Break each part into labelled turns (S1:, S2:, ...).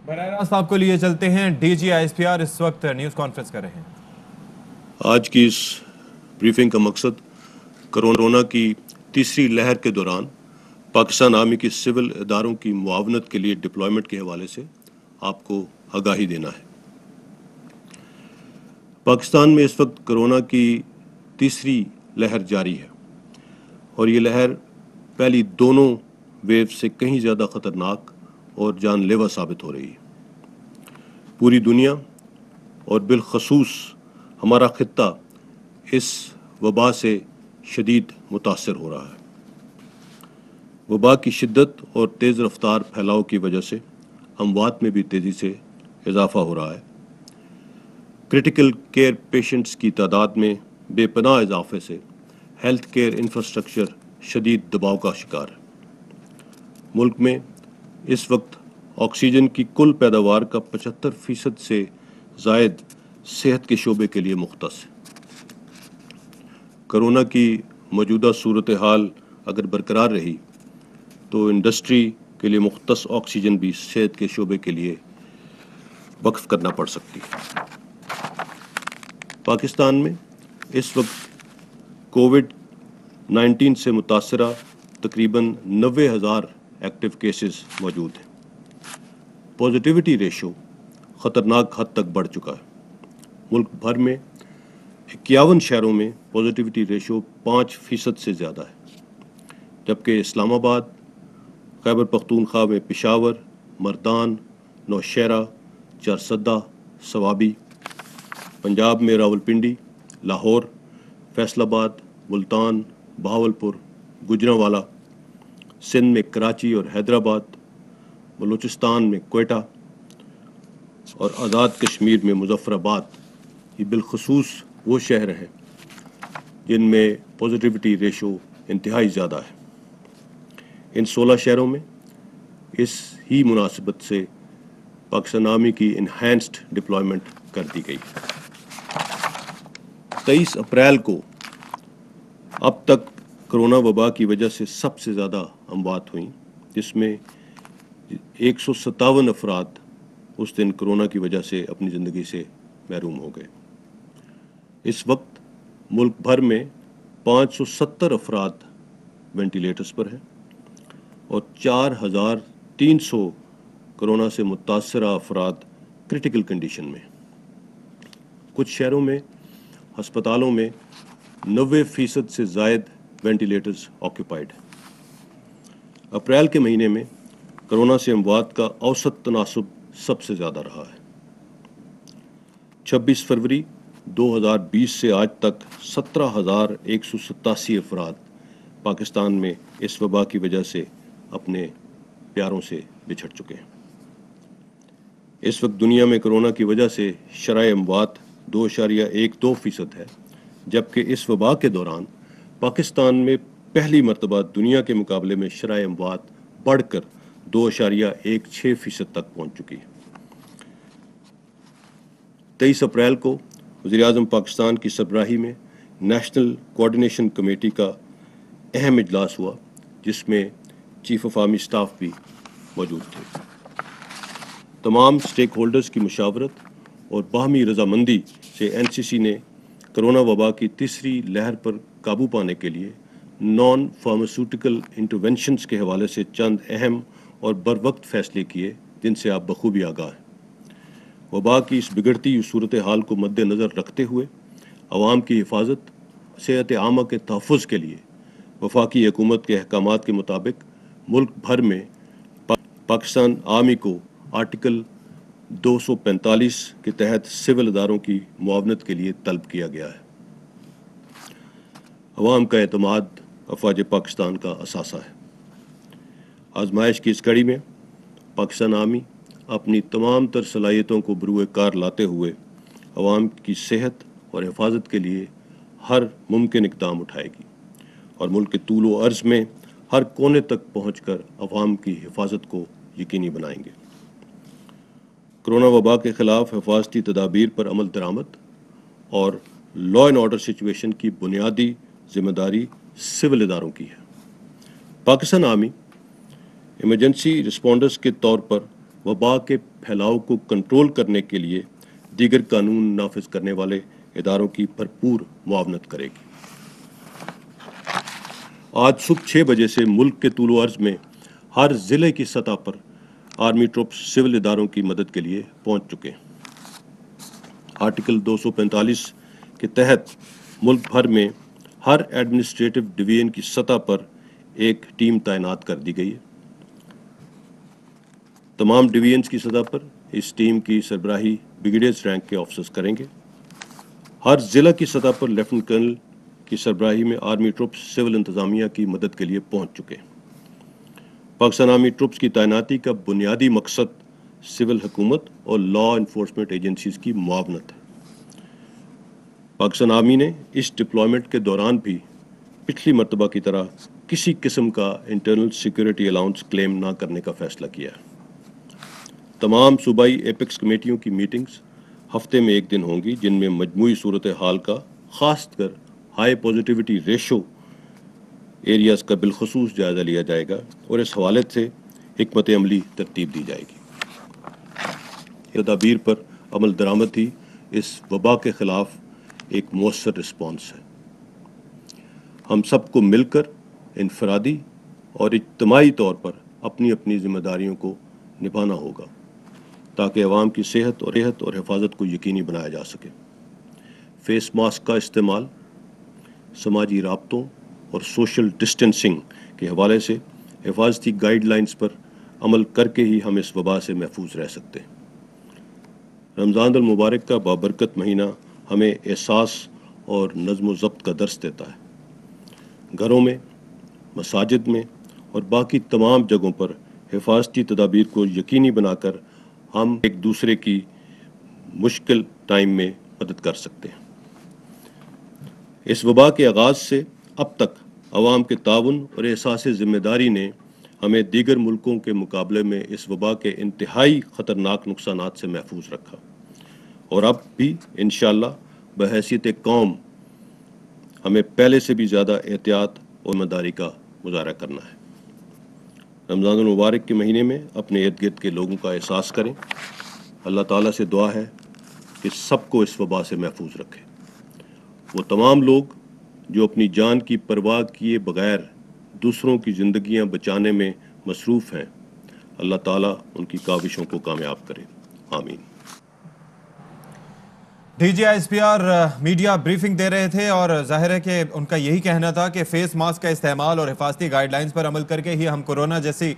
S1: براہ راست آپ کو لیے چلتے ہیں. D G I S P R اس وقت نیوز کانفرنس کر رہے ہیں.
S2: آج کی اس بریفنگ کا مقصد کرونا کی تیسری لہر کے دوران پاکستان آرمی کی سول اداروں کی معاونت کے لیے ڈپلائمنٹ کے حوالے سے آپ کو آگاہی دینا ہے. پاکستان میں اس وقت کرونا کی تیسری لہر جاری ہے اور یہ لہر پہلی دونوں ویو سے کہیں زیادہ خطرناک اور جان لیوا ثابت ہو رہی ہے. پوری دنیا اور بالخصوص ہمارا خطہ اس وبا سے شدید متاثر ہو رہا ہے. وبا کی شدت اور تیز رفتار پھیلاؤ کی وجہ سے اموات میں بھی تیزی سے اضافہ ہو رہا ہے. کرٹیکل کیئر پیشنٹس کی تعداد میں بے پناہ اضافے سے ہیلتھ کیئر انفراسٹرکچر شدید دباؤ کا شکار ہے. ملک میں اس وقت آکسیجن کی کل پیداوار کا 75% سے زائد صحت کے شعبے کے لیے مختص ہے. کرونا کی موجودہ صورتحال اگر برقرار رہی تو انڈسٹری کے لیے مختص آکسیجن بھی صحت کے شعبے کے لیے وقف کرنا پڑ سکتی ہے. پاکستان میں اس وقت کووڈ-19 سے متاثرہ تقریباً 90,000 ایکٹیو کیسز موجود ہیں. پازیٹیوٹی ریشو خطرناک حد تک بڑھ چکا ہے. ملک بھر میں 51 شہروں میں پازیٹیوٹی ریشو 5% سے زیادہ ہے، جبکہ اسلام آباد، خیبر پختونخوا میں پشاور، مردان، نوشہرہ، چارسدہ، سوابی، پنجاب میں راولپنڈی، لاہور، فیصل آباد، ملتان، بہاولپور، گوجرانوالا، سندھ میں کراچی اور حیدرآباد، بلوچستان میں کوئٹہ اور آزاد کشمیر میں مظفر آباد یہ بالخصوص وہ شہر ہیں جن میں پازیٹیوٹی ریشو انتہائی زیادہ ہے. ان 16 شہروں میں اس ہی مناسبت سے پاکستان آرمی کی انہینسڈ ڈپلائمنٹ کر دی گئی. 23 اپریل کو اب تک کرونا وبا کی وجہ سے سب سے زیادہ اموات ہوئیں، جس میں 157 افراد اس دن کرونا کی وجہ سے اپنی زندگی سے محروم ہو گئے. اس وقت ملک بھر میں 570 افراد وینٹیلیٹرز پر ہیں اور 4,300 کرونا سے متاثرہ افراد کرٹیکل کنڈیشن میں. کچھ شہروں میں ہسپتالوں میں 90% سے زائد وینٹیلیٹرز آکوپائڈ ہیں. اپریل کے مہینے میں کرونا سے اموات کا اوسط تناسب سب سے زیادہ رہا ہے. 26 فروری 2020 سے آج تک 17,187 افراد پاکستان میں اس وبا کی وجہ سے اپنے پیاروں سے بچھڑ چکے ہیں. اس وقت دنیا میں کرونا کی وجہ سے شرح اموات 2.12% ہے، جبکہ اس وبا کے دوران پاکستان میں پہلی مرتبہ دنیا کے مقابلے میں شرح اموات بڑھ کر 2.16% تک پہنچ چکی ہے. 23 اپریل کو وزیر اعظم پاکستان کی سربراہی میں نیشنل کوآرڈینیشن کمیٹی کا اہم اجلاس ہوا، جس میں چیف آف آرمی اسٹاف بھی موجود تھے. تمام سٹیک ہولڈرز کی مشاورت اور باہمی رضامندی سے NCC نے کرونا وبا کی تیسری لہر پر قابو پانے کے لیے نان فارماسیوٹیکل انٹرونشنز کے حوالے سے چند اہم اور بروقت فیصلے کیے، جن سے آپ بخوبی آگاہ ہیں. وبا کی اس بگڑتی ہوئی صورتحال کو مد نظر رکھتے ہوئے عوام کی حفاظت، صحت عامہ کے تحفظ کے لیے وفاقی حکومت کے احکامات کے مطابق ملک بھر میں پاکستان آرمی کو آرٹیکل 245 کے تحت سول اداروں کی معاونت کے لیے طلب کیا گیا ہے. عوام کا اعتماد افواج پاکستان کا اثاثہ ہے. آزمائش کی اس کڑی میں پاکستان آرمی اپنی تمام تر صلاحیتوں کو بروئے کار لاتے ہوئے عوام کی صحت اور حفاظت کے لیے ہر ممکن اقدام اٹھائے گی اور ملک کے طول و عرض میں ہر کونے تک پہنچ کر عوام کی حفاظت کو یقینی بنائیں گے. کرونا وبا کے خلاف حفاظتی تدابیر پر عمل درآمد اور لا اینڈ آرڈر سچویشن کی بنیادی ذمہ داری سول اداروں کی ہے. پاکستان آرمی ایمرجنسی رسپونڈرز کے طور پر وبا کے پھیلاؤ کو کنٹرول کرنے کے لیے دیگر قانون نافذ کرنے والے اداروں کی بھرپور معاونت کرے گی۔ آج صبح 6 بجے سے ملک کے طول و عرض میں ہر ضلع کی سطح پر آرمی ٹروپس سول اداروں کی مدد کے لیے پہنچ چکے ہیں۔ آرٹیکل 245 کے تحت ملک بھر میں ہر ایڈمنسٹریٹو ڈویژن کی سطح پر ایک ٹیم تعینات کر دی گئی ہے۔ تمام ڈویژنز کی سطح پر اس ٹیم کی سربراہی بریگیڈیئر رینک کے آفیسرز کریں گے۔ ہر ضلع کی سطح پر لیفٹنٹ کرنل کی سربراہی میں آرمی ٹروپس سول انتظامیہ کی مدد کے لیے پہنچ چکے ہیں۔ پاکستان آرمی ٹروپس کی تعیناتی کا بنیادی مقصد سول حکومت اور لا انفورسمنٹ ایجنسیز کی معاونت ہے۔ پاکستان آرمی نے اس ڈپلائمنٹ کے دوران بھی پچھلی مرتبہ کی طرح کسی قسم کا انٹرنل سیکیورٹی الاؤنس کلیم نہ کرنے کا فیصلہ کیا ہے۔ تمام صوبائی ایپیکس کمیٹیوں کی میٹنگز ہفتے میں ایک دن ہوں گی، جن میں مجموعی صورتحال کا خاص کر ہائی پازیٹیوٹی ریشو ایریاز کا بالخصوص جائزہ لیا جائے گا اور اس حوالے سے حکمت عملی ترتیب دی جائے گی۔ تدابیر پر عمل درآمد ہی اس وبا کے خلاف ایک مؤثر رسپانس ہے۔ ہم سب کو مل کر انفرادی اور اجتماعی طور پر اپنی اپنی ذمہ داریوں کو نبھانا ہوگا تاکہ عوام کی صحت اور حفاظت کو یقینی بنایا جا سکے۔ فیس ماسک کا استعمال، سماجی رابطوں اور سوشل ڈسٹینسنگ کے حوالے سے حفاظتی گائیڈ لائنز پر عمل کر کے ہی ہم اس وبا سے محفوظ رہ سکتے ہیں۔ رمضان المبارک کا بابرکت مہینہ ہمیں احساس اور نظم و ضبط کا درس دیتا ہے۔ گھروں میں، مساجد میں اور باقی تمام جگہوں پر حفاظتی تدابیر کو یقینی بنا کر ہم ایک دوسرے کی مشکل ٹائم میں مدد کر سکتے ہیں۔ اس وبا کے آغاز سے اب تک عوام کے تعاون اور احساس ذمہ داری نے ہمیں دیگر ملکوں کے مقابلے میں اس وبا کے انتہائی خطرناک نقصانات سے محفوظ رکھا، اور اب بھی انشاءاللہ بحیثیت قوم ہمیں پہلے سے بھی زیادہ احتیاط اور ذمہ داری کا مظاہرہ کرنا ہے۔ رمضان المبارک کے مہینے میں اپنے ارد گرد کے لوگوں کا احساس کریں۔ اللہ تعالیٰ سے دعا ہے کہ سب کو اس وبا سے محفوظ رکھے۔ وہ تمام لوگ جو اپنی جان کی پرواہ کیے بغیر دوسروں کی زندگیاں بچانے میں مصروف ہیں، اللہ تعالیٰ ان کی کاوشوں کو کامیاب کرے، آمین۔
S1: D G S P R media briefing دے رہے تھے اور ظاہر ہے کہ ان کا یہی کہنا تھا کہ فیس ماسک کا استعمال اور حفاظتی گائیڈ لائنز پر عمل کر کے ہی ہم کورونا جیسی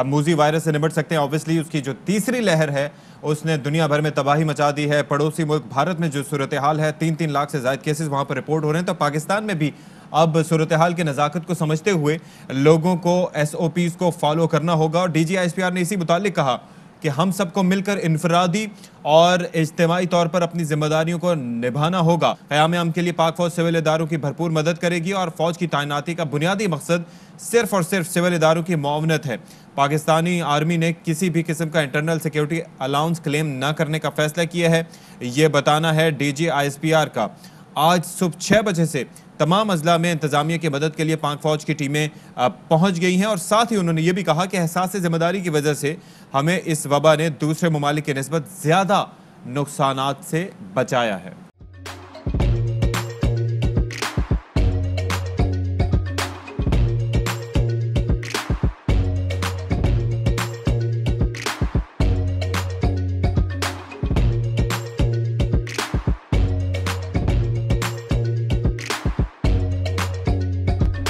S1: موذی وائرس سے نمٹ سکتے ہیں۔ اوبیسلی اس کی جو تیسری لہر ہے اس نے دنیا بھر میں تباہی مچا دی ہے۔ پڑوسی ملک بھارت میں جو صورتحال ہے، 3 لاکھ سے زائد کیسز وہاں پر رپورٹ ہو رہے ہیں، تو پاکستان میں بھی اب صورتحال کی نزاکت کو سمجھتے ہوئے لوگوں کو SOPs کو فالو کرنا ہوگا۔ اور D G S P R نے اسی متعلق کہا کہ ہم سب کو مل کر انفرادی اور اجتماعی طور پر اپنی ذمہ داریوں کو نبھانا ہوگا۔ قیام امن کے لیے پاک فوج سول اداروں کی بھرپور مدد کرے گی اور فوج کی تعیناتی کا بنیادی مقصد صرف اور صرف سول اداروں کی معاونت ہے۔ پاکستانی آرمی نے کسی بھی قسم کا انٹرنل سیکیورٹی الاؤنس کلیم نہ کرنے کا فیصلہ کیا ہے، یہ بتانا ہے D G S P R کا۔ آج صبح 6 بجے سے تمام اضلاع میں انتظامیہ کی مدد کے لیے پاک فوج کی ٹیمیں پہنچ گئی ہیں، اور ساتھ ہی انہوں نے یہ بھی کہا کہ احساس ذمہ داری کی وجہ سے ہمیں اس وبا نے دوسرے ممالک کی نسبت زیادہ نقصانات سے بچایا ہے۔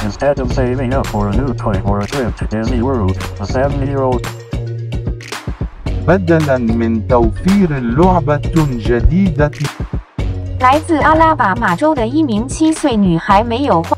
S3: Instead of saving up for a new toy or a trip to Disney World, a 7-year-old
S4: بدلاً من توفير لعبة جديدة
S5: 来自阿拉巴马州的一名7岁女孩没有花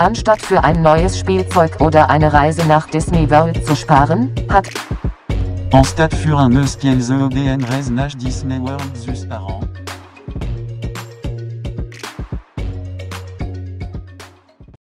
S6: Anstatt für ein neues Spielzeug oder eine Reise nach Disney World zu sparen, hat
S7: Anstatt für un neues Spielzeug oder eine Reise nach Disney World zu sparen,